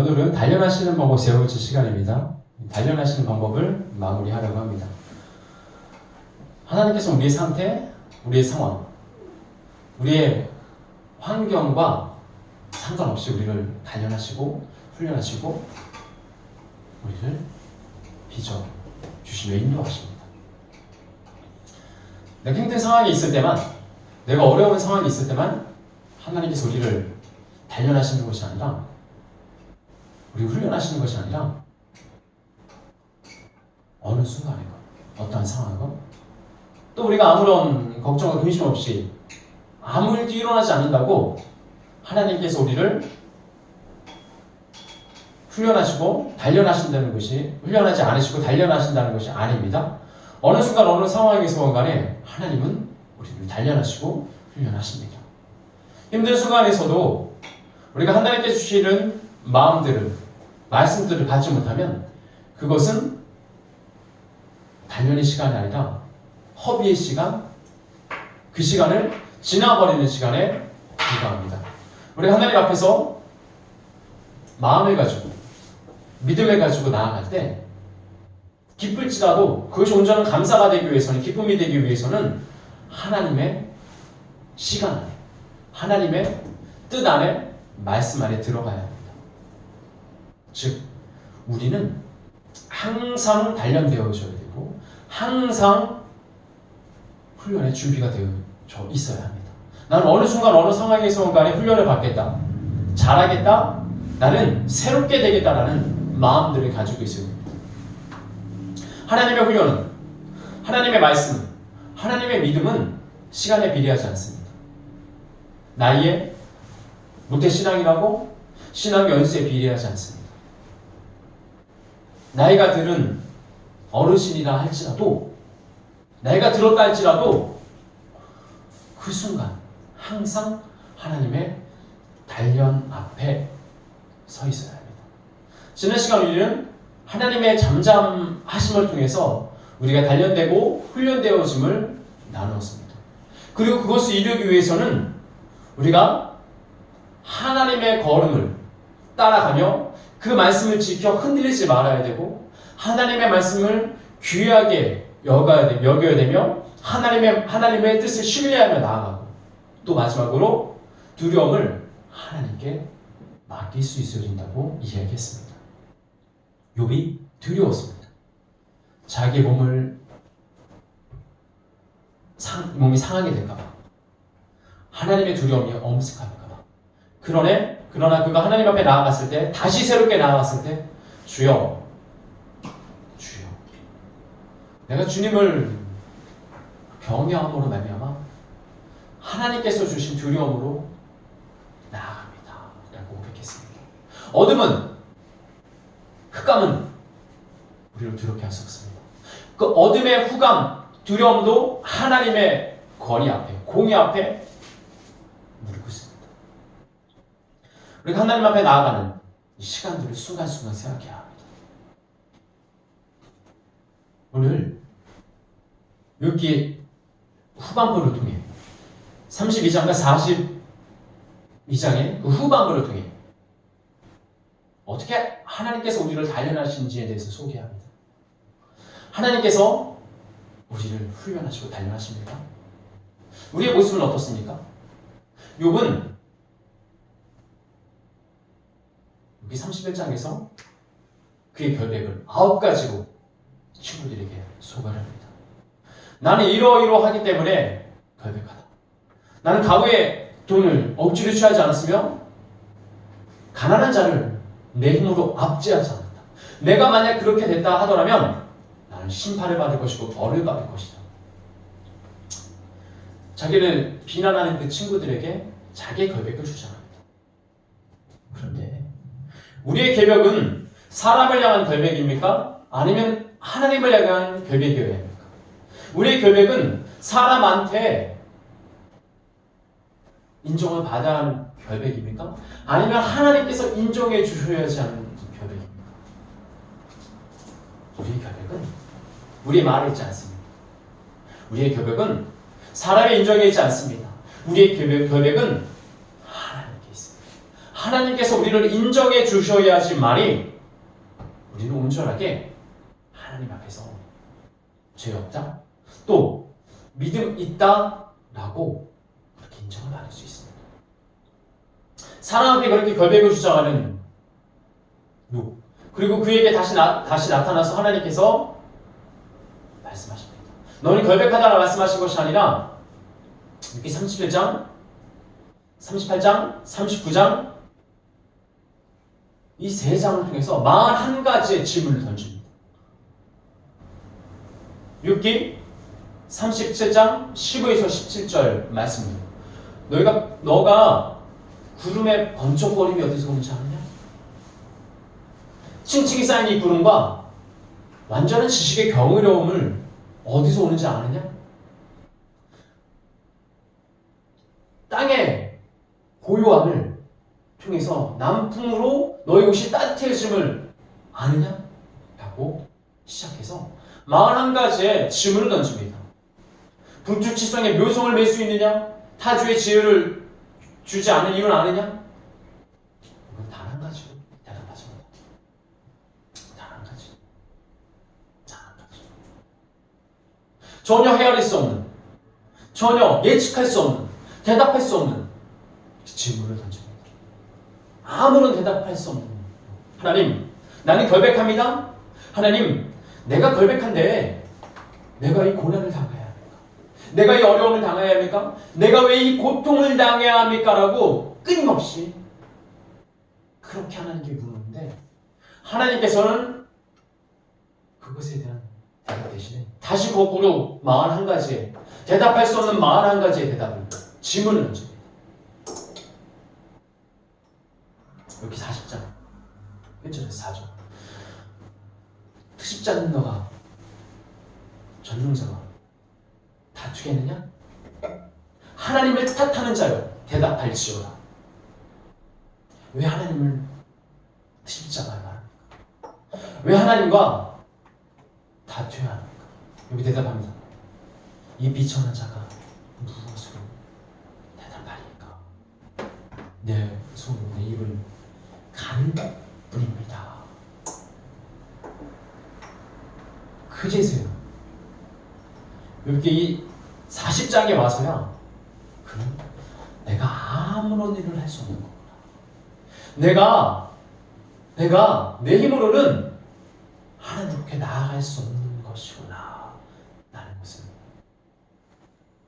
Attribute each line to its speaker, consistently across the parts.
Speaker 1: 오늘은 단련하시는 방법 세 번째 시간입니다. 단련하시는 방법을 마무리하려고 합니다. 하나님께서 우리의 상태, 우리의 상황, 우리의 환경과 상관없이 우리를 단련하시고 훈련하시고 우리를 빚어 주시며 인도하십니다. 내가 힘든 상황이 있을 때만, 내가 어려운 상황이 있을 때만 하나님께서 우리를 단련하시는 것이 아니라, 우리를 훈련하시는 것이 아니라 어느 순간이건 어떠한 상황이건 또 우리가 아무런 걱정과 근심 없이 아무 일도 일어나지 않는다고 하나님께서 우리를 훈련하시고 단련하신다는 것이, 훈련하지 않으시고 단련하신다는 것이 아닙니다. 어느 순간 어느 상황에서 간에 하나님은 우리를 단련하시고 훈련하십니다. 힘든 순간에서도 우리가 하나님께서 주시는 마음들을, 말씀들을 받지 못하면 그것은 단련의 시간이 아니라 허비의 시간, 그 시간을 지나버리는 시간에 불과합니다. 우리가 하나님 앞에서 마음을 가지고 믿음을 가지고 나아갈 때 기쁠지라도 그것이 온전한 감사가 되기 위해서는, 기쁨이 되기 위해서는 하나님의 시간 안에, 하나님의 뜻 안에, 말씀 안에 들어가야 합니다. 즉, 우리는 항상 단련되어져야 되고 항상 훈련의 준비가 되어 있어야 합니다. 나는 어느 순간 어느 상황에서 간에 훈련을 받겠다, 잘하겠다, 나는 새롭게 되겠다라는 마음들을 가지고 있어야 됩니다. 하나님의 훈련은, 하나님의 말씀은, 하나님의 믿음은 시간에 비례하지 않습니다. 나이에, 모태신앙이라고 신앙 연수에 비례하지 않습니다. 나이가 들은 어르신이라 할지라도, 나이가 들었다 할지라도 그 순간 항상 하나님의 단련 앞에 서 있어야 합니다. 지난 시간 우리는 하나님의 잠잠하심을 통해서 우리가 단련되고 훈련되어짐을 나누었습니다. 그리고 그것을 이루기 위해서는 우리가 하나님의 걸음을 따라가며 그 말씀을 지켜 흔들리지 말아야 되고, 하나님의 말씀을 귀하게 여겨야 되며 하나님의 뜻을 신뢰하며 나아가고, 또 마지막으로 두려움을 하나님께 맡길 수 있어야 된다고 이야기했습니다. 욥이 두려웠습니다. 자기 몸이 상하게 될까봐, 하나님의 두려움이 엄습할까봐. 그러나 그가 하나님 앞에 나아갔을 때, 다시 새롭게 나아갔을 때, 주여, 내가 주님을 경외함으로 말미암아 하나님께서 주신 두려움으로 나아갑니다 라고 고백했습니다. 어둠은, 흑암은 우리를 두렵게 할 수 없습니다. 그 어둠의 후감, 두려움도 하나님의 권위 앞에, 공의 앞에 무릎 꿇습니다. 우리가 하나님 앞에 나아가는 이 시간들을 순간순간 생각해야 합니다. 오늘 욥기 후반부를 통해 32장과 42장의 그 후반부를 통해 어떻게 하나님께서 우리를 단련하시는지에 대해서 소개합니다. 하나님께서 우리를 훈련하시고 단련하십니다. 우리의 모습은 어떻습니까? 욥은 여기 31장에서 그의 결백을 9가지로 친구들에게 소개를 합니다. 나는 이러이러하기 때문에 결백하다. 나는 과거에 돈을 억지로 취하지 않았으며 가난한 자를 내 힘으로 압제하지 않았다. 내가 만약 그렇게 됐다 하더라면 나는 심판을 받을 것이고 벌을 받을 것이다. 자기를 비난하는 그 친구들에게 자기의 결백을 주장합니다. 그런데 우리의 결백은 사람을 향한 결백입니까? 아니면 하나님을 향한 결백이어야 합니까? 우리의 결백은 사람한테 인정을 받아야 하는 결백입니까? 아니면 하나님께서 인정해 주셔야지 하는 결백입니까? 우리의 결백은 우리의 말에 있지 않습니다. 우리의 결백은 사람의 인정에 있지 않습니다. 우리의 결백은 하나님께 있습니다. 하나님께서 우리를 인정해 주셔야지만이 우리는 온전하게 하나님 앞에서 죄 없다, 또 믿음 있다라고 그렇게 인정을 받을 수 있습니다. 사람 앞에 그렇게 결백을 주장하는 룩, 그리고 그에게 다시 나타나서 하나님께서 말씀하십니다. 너는 결백하다라 말씀하신 것이 아니라 이렇게 31장, 38장, 39장 이 세 장을 통해서 41가지의 질문을 던집니다. 6기 37장 15에서 17절 말씀입니다. 너가 구름의 번쩍거림이 어디서 오는지 아느냐? 층층이 쌓인 이 구름과 완전한 지식의 경이로움을 어디서 오는지 아느냐? 땅의 고요함을 통해서 남풍으로 너희 옷이 따뜻해짐을 아느냐? 라고 시작해서 41가지의 질문을 던집니다. 불주치성의 묘성을 낼 수 있느냐? 타주의 지혜를 주지 않는 이유는 아느냐? 이건 단 한 가지로 대답하지 못합니다. 단 한 가지. 단 한 가지. 전혀 헤아릴 수 없는, 전혀 예측할 수 없는, 대답할 수 없는 질문을 던집니다. 아무런 대답할 수 없는. 하나님, 나는 결백합니다. 하나님, 내가 결백한데 내가 이 고난을 당해야 합니까? 내가 이 어려움을 당해야 합니까? 내가 왜 이 고통을 당해야 합니까? 라고 끊임없이 그렇게 하나님께 묻는데 하나님께서는 그것에 대한 대답 대신에 다시 거꾸로 41가지의 대답할 수 없는 41가지의 대답을 질문을 던집니다. 여기 40장 1절에서 4절 특십자는 너가 전능자가 다투겠느냐? 하나님을 탓하는 자여 대답할지어다. 왜 하나님을 특십자가 말합니까? 왜 하나님과 다투어야 합니까? 여기 대답합니다. 이 비천한 자가 무엇으로 대답하리까? 내 손으로 내 입을 가는 뿐입니다. 그제서야 이렇게 이 40장에 와서야 그는 내가 아무런 일을 할 수 없는 거구나. 내가 내 힘으로는 하나님께 나아갈 수 없는 것이구나 라는 것을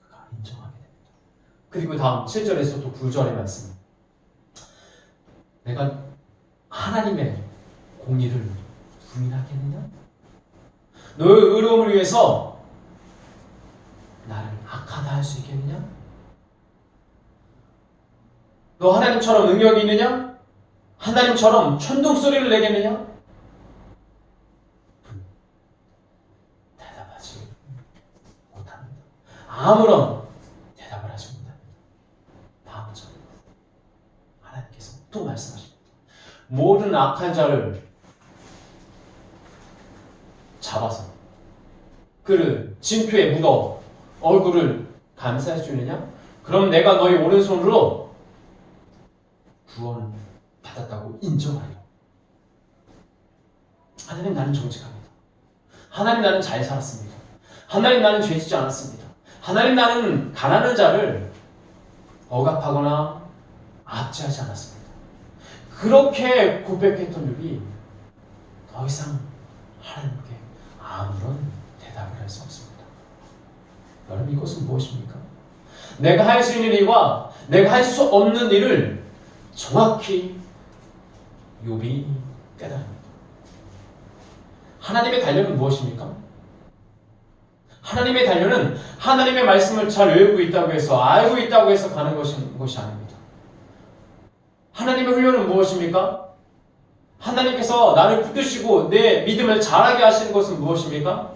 Speaker 1: 그가 인정하게 됩니다. 그리고 다음 7절에서 또 9절의 말씀, 내가 하나님의 공의를 부인하겠느냐? 너의 의로움을 위해서 나를 악하다 할 수 있겠느냐? 너 하나님처럼 능력이 있느냐? 하나님처럼 천둥소리를 내겠느냐? 대답하지 못합니다. 아무런 대답을 하지 못합니다. 다음 절 하나님께서 또 말씀하십니다. 모든 악한 자를 잡아서 그를 진표에 묻어 얼굴을 감싸할 수 있느냐? 그럼 내가 너희 오른손으로 구원을 받았다고 인정하려. 하나님, 나는 정직합니다. 하나님, 나는 잘 살았습니다. 하나님, 나는 죄짓지 않았습니다. 하나님, 나는 가난한 자를 억압하거나 압제하지 않았습니다. 그렇게 고백했던 율이 더 이상 하나님께 아무런 대답을 할 수 없습니다. 여러분, 이것은 무엇입니까? 내가 할 수 있는 일과 내가 할 수 없는 일을 정확히 욥이 깨달습니다. 하나님의 단련은 무엇입니까? 하나님의 단련은 하나님의 말씀을 잘 외우고 있다고 해서, 알고 있다고 해서 가는 것이 아닙니다. 하나님의 훈련은 무엇입니까? 하나님께서 나를 붙드시고 내 믿음을 자라게 하시는 것은 무엇입니까?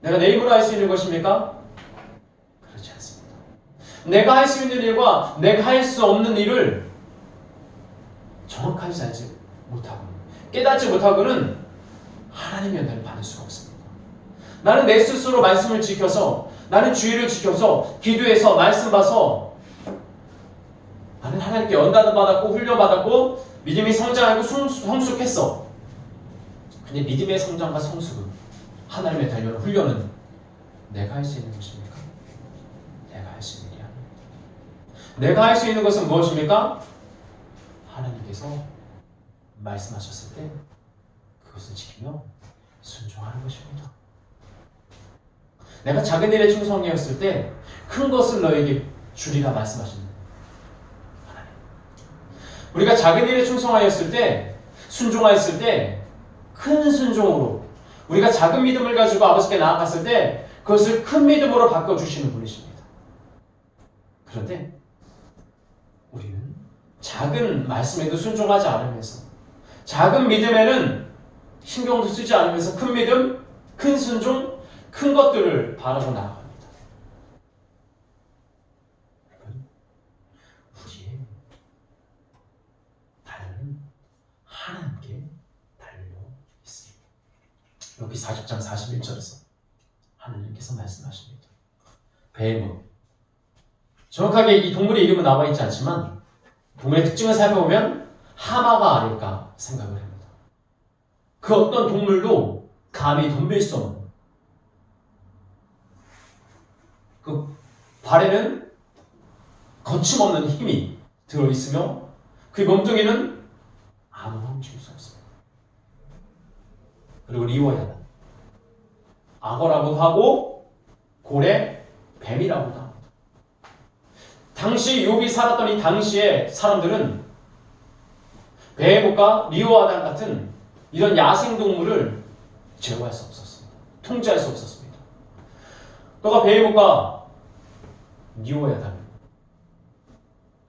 Speaker 1: 내가 내 힘으로 할 수 있는 것입니까? 그렇지 않습니다. 내가 할 수 있는 일과 내가 할 수 없는 일을 정확하게 알지 못하고 깨닫지 못하고는 하나님의 은혜를 받을 수가 없습니다. 나는 내 스스로 말씀을 지켜서, 나는 주의를 지켜서, 기도해서, 말씀 봐서 나는 하나님께 연단받았고 훈련받았고 믿음이 성장하고 성숙했어. 근데 믿음의 성장과 성숙은 하나님의 단련과 훈련은 내가 할 수 있는 것입니까? 내가 할 수 있는 일이 아닙니다. 내가 할 수 있는 것은 무엇입니까? 하나님께서 말씀하셨을 때 그것을 지키며 순종하는 것입니다. 내가 작은 일에 충성이었을 때 큰 것을 너에게 주리라 말씀하시는 하나님. 우리가 작은 일에 충성하였을 때, 순종하였을 때 큰 순종으로 우리가 작은 믿음을 가지고 아버지께 나아갔을 때 그것을 큰 믿음으로 바꿔주시는 분이십니다. 그런데 우리는 작은 말씀에도 순종하지 않으면서 작은 믿음에는 신경도 쓰지 않으면서 큰 믿음, 큰 순종, 큰 것들을 바라고 나아갑니다. 우리의 달려는 하나님께 달려 있습니다. 여기 40장 41절에서 하나님께서 말씀하십니다. 베헤모. 정확하게 이 동물의 이름은 나와 있지 않지만 동물의 특징을 살펴보면 하마가 아닐까 생각을 합니다. 그 어떤 동물도 감히 덤빌 수 없는 그 발에는 거침없는 힘이 들어있으며 그 몸뚱이는 아무나 움직일 수 없습니다. 그리고 리워야다. 악어라고도 하고 고래, 뱀이라고도 합니다. 당시 욥이 살았던 이 당시의 사람들은 베헤모과 리워야단 같은 이런 야생동물을 제어할 수 없었습니다. 통제할 수 없었습니다. 너가 베헤모과 리워야단을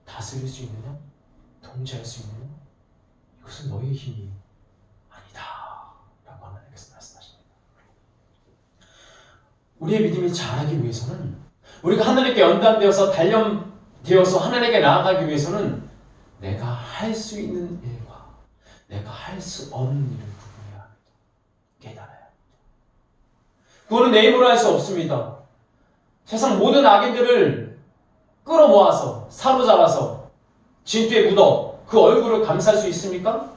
Speaker 1: 다스릴 수 있느냐? 통제할 수 있느냐? 이것은 너희의 힘이 아니다 라고 하나님께서 말씀하십니다. 우리의 믿음이 자라기 위해서는 우리가 하나님께 연단되어서 단련되어서 하나님께 나아가기 위해서는 내가 할 수 있는 일과 내가 할 수 없는 일을 구분해야 합니다. 깨달아야 합니다. 그거는 내 힘으로 할 수 없습니다. 세상 모든 악인들을 끌어모아서 사로잡아서 진투에 묻어 그 얼굴을 감쌀 수 있습니까?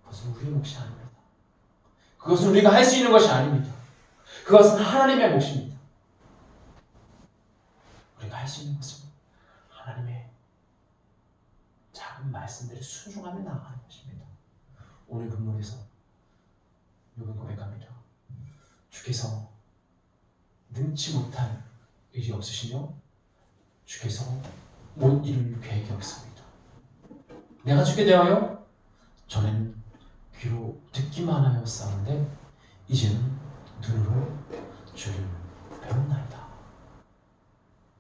Speaker 1: 그것은 우리의 몫이 아닙니다. 그것은 우리가 할 수 있는 것이 아닙니다. 그것은 하나님의 몫입니다. 우리가 할 수 있는 것은 하나님의 작은 말씀들을 순종하며 나아가는 것입니다. 오늘 본문에서 요번 고백합니다. 주께서 능치 못할 일이 없으시며 주께서 못 이룰 계획이 없습니다. 내가 주께 대하여 전에는 귀로 듣기만 하였사온데 이제는 눈으로 주를 배웠나이다.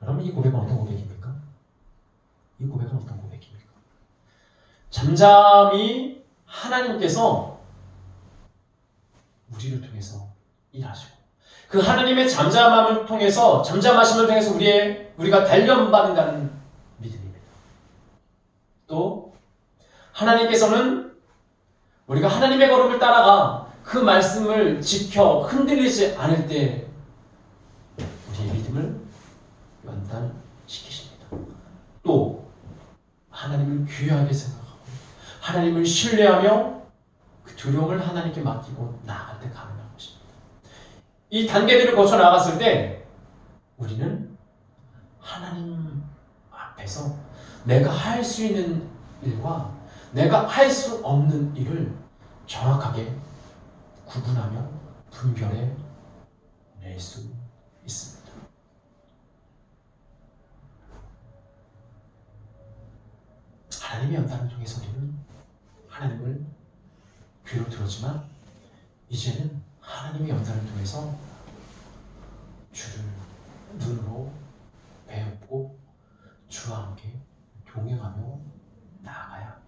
Speaker 1: 여러분 이 고백은 어떤 고백입니까? 이 고백은 어떤 고백입니까? 잠잠히 하나님께서 우리를 통해서 일하시고 그 하나님의 잠잠함을 통해서 잠잠하심을 통해서 우리가 단련받는다는 믿음입니다. 또 하나님께서는 우리가 하나님의 걸음을 따라가 그 말씀을 지켜 흔들리지 않을 때 우리의 믿음을 연단시키십니다. 또 하나님을 귀하게 생각하고 하나님을 신뢰하며 그 두려움을 하나님께 맡기고 나아갈 때 가능한 것입니다. 이 단계들을 거쳐 나갔을 때 우리는 하나님 앞에서 내가 할 수 있는 일과 내가 할 수 없는 일을 정확하게 구분하며 분별해 낼 수 있습니다. 하나님의 연단을 통해서 우리는 하나님을 귀로 들었지만 이제는 하나님의 연단을 통해서 주를 눈으로 배웠고 주와 함께 동행하며 나아가야 합니다.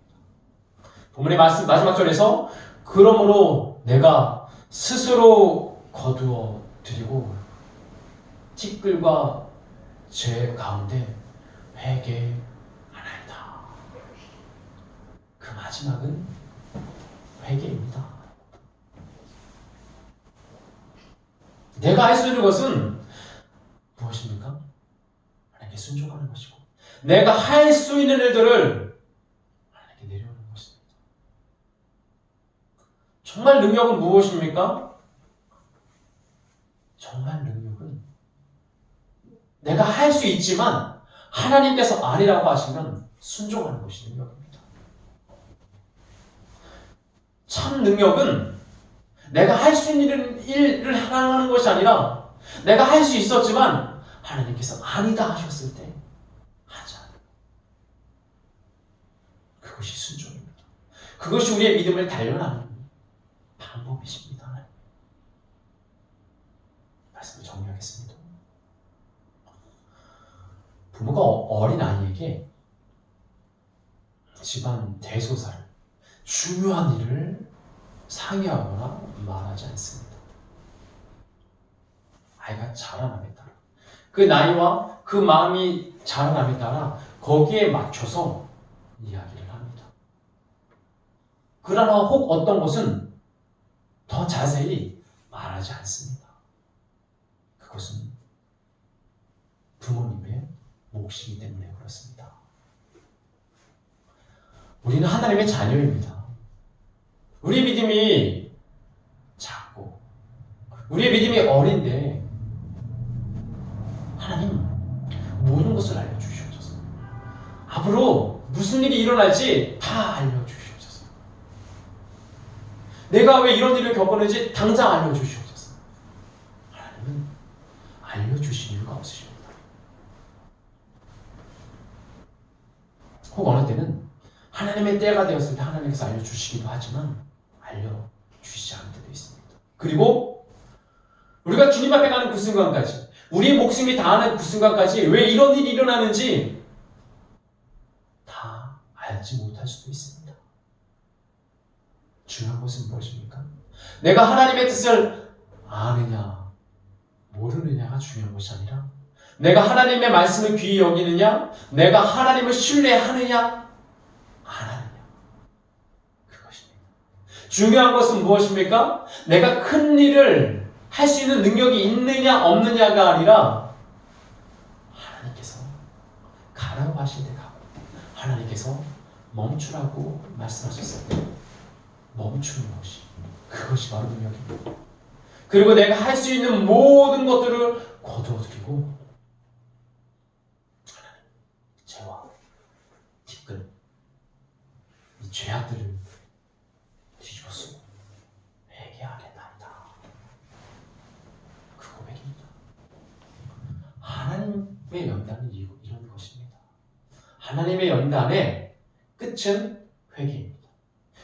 Speaker 1: 본문의 마지막 절에서 그러므로 내가 스스로 거두어 드리고 티끌과 죄 가운데 회개하나이다. 그 마지막은 회개입니다. 내가 할 수 있는 것은 무엇입니까? 하나님께 순종하는 것이고 내가 할 수 있는 일들을 하나님께 내려오는 것입니다. 정말 능력은 무엇입니까? 정말 능력은 내가 할 수 있지만 하나님께서 아니라고 하시면 순종하는 것이 능력입니다. 참 능력은 내가 할 수 있는 일을 하는 것이 아니라 내가 할 수 있었지만 하나님께서 아니다 하셨을 때 하자. 그것이 순종입니다. 그것이 우리의 믿음을 단련하는 방법이십니다. 말씀을 정리하겠습니다. 부모가 어린 아이에게 집안 대소사를, 중요한 일을 상의하거나 말하지 않습니다. 아이가 자라남에 따라, 그 나이와 그 마음이 자라남에 따라 거기에 맞춰서 이야기를 합니다. 그러나 혹 어떤 것은 더 자세히 말하지 않습니다. 그것은 부모님의 몫이기 때문에 그렇습니다. 우리는 하나님의 자녀입니다. 우리의 믿음이 작고 우리의 믿음이 어린데 하나님 모든 것을 알려주시옵소서. 앞으로 무슨 일이 일어날지 다 알려주시옵소서. 내가 왜 이런 일을 겪었는지 당장 알려주시옵소서. 하나님은 알려주실 이유가 없으십니다. 혹 어느 때는 하나님의 때가 되었을 때 하나님께서 알려주시기도 하지만 알려주시지 않을 때도 있습니다. 그리고 우리가 주님 앞에 가는 그 순간까지, 우리의 목숨이 다하는 그 순간까지 왜 이런 일이 일어나는지 다 알지 못할 수도 있습니다. 중요한 것은 무엇입니까? 내가 하나님의 뜻을 아느냐 모르느냐가 중요한 것이 아니라 내가 하나님의 말씀을 귀히 여기느냐, 내가 하나님을 신뢰하느냐 안 하느냐, 그것입니다. 중요한 것은 무엇입니까? 내가 큰 일을 할 수 있는 능력이 있느냐 없느냐가 아니라 하나님께서 가라고 하실 때 가고 하나님께서 멈추라고 말씀하셨을 때 멈추는 것이, 그것이 바로 능력입니다. 그리고 내가 할 수 있는 모든 것들을 거두어들이고 하나님, 죄와 티끌, 이 죄악들을 뒤집어 쓰고 회개하겠나이다. 그 고백입니다. 하나님의 연단은 이런 것입니다. 하나님의 연단의 끝은 회개입니다.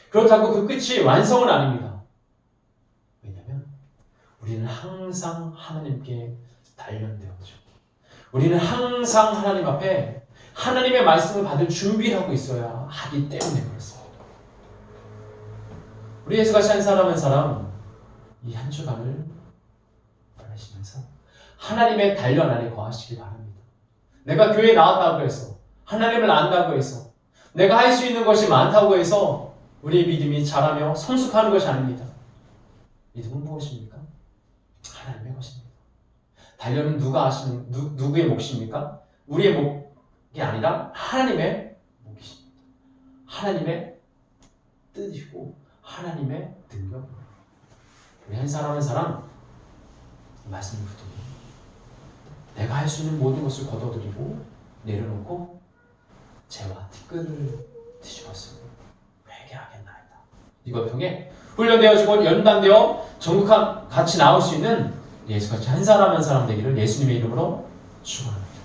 Speaker 1: 그렇다고 그 끝이 완성은 아닙니다. 왜냐하면 우리는 항상 하나님께 단련되었죠. 우리는 항상 하나님 앞에 하나님의 말씀을 받을 준비를 하고 있어야 하기 때문에 그렇습니다. 우리 예수같이 한 사람 한 사람 이 한 주간을 보내시면서 하나님의 단련 안에 거하시기 바랍니다. 내가 교회에 나왔다고 해서, 하나님을 안다고 해서, 내가 할 수 있는 것이 많다고 해서 우리의 믿음이 자라며 성숙하는 것이 아닙니다. 믿음은 무엇입니까? 하나님의 것입니다. 단련은 누구의 몫입니까? 우리의 몫이 아니라 하나님의 몫입니다. 하나님의 뜻이고 하나님의 능력입니다. 우리 한 사람 한 사람 이 말씀을 붙들고 내가 할 수 있는 모든 것을 거둬들이고 내려놓고 죄와 티끌을 뒤집어쓰고 회개하겠나이다. 이걸 통해 훈련되어지고 연단되어 전국한 같이 나올 수 있는 예수같이 한 사람 한 사람 되기를 예수님의 이름으로 축원합니다.